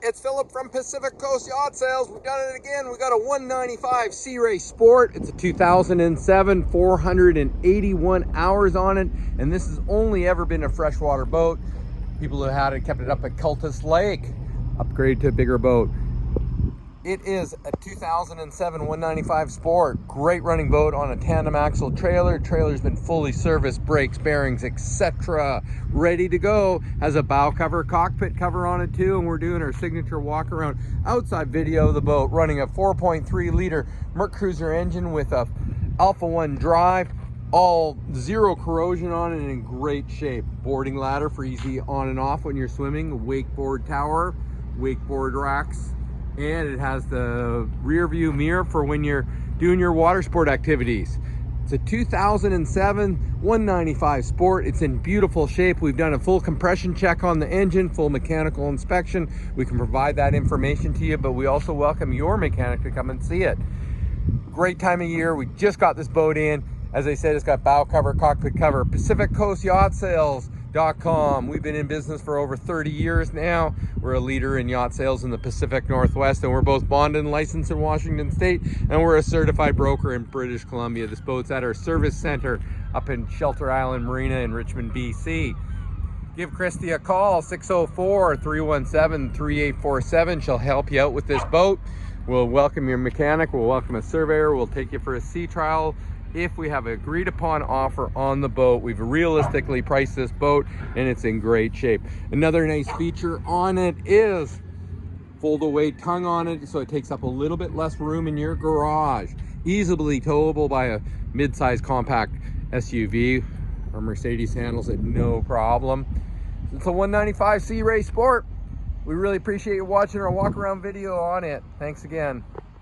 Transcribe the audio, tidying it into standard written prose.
It's Philip from Pacific Coast Yacht Sales. We've done it again. We got a 195 Sea Ray Sport. It's a 2007, 481 hours on it, and this has only ever been a freshwater boat. People who had it kept it up at Cultus Lake. Upgrade to a bigger boat. It is a 2007 195 Sport. Great running boat on a tandem axle trailer. Trailer's been fully serviced, brakes, bearings, etc. Ready to go. Has a bow cover, cockpit cover on it too, and we're doing our signature walk around outside video of the boat, running a 4.3 liter MerCruiser engine with a Alpha 1 drive. All zero corrosion on it and in great shape. Boarding ladder for easy on and off when you're swimming. Wakeboard tower, wakeboard racks. And it has the rear view mirror for when you're doing your water sport activities. It's a 2007 195 Sport. It's in beautiful shape. We've done a full compression check on the engine, full mechanical inspection. We can provide that information to you, but we also welcome your mechanic to come and see it. Great time of year. We just got this boat in. As I said, it's got bow cover, cockpit cover. Pacific Coast Yacht Sales.com. We've been in business for over 30 years now. We're a leader in yacht sales in the Pacific Northwest, and we're both bonded and licensed in Washington State, and we're a certified broker in British Columbia. This boat's at our service center up in Shelter Island Marina in Richmond, BC. Give Christy a call, 604-317-3847. She'll help you out with this boat. We'll welcome your mechanic, we'll welcome a surveyor, we'll take you for a sea trial if we have an agreed upon offer on the boat. We've realistically priced this boat and it's in great shape. Another nice feature on it is fold away tongue on it, so it takes up a little bit less room in your garage. Easily towable by a mid-size compact SUV. Our Mercedes handles it no problem. It's a 195 Sea Ray Sport. We really appreciate you watching our walk around video on it. Thanks again.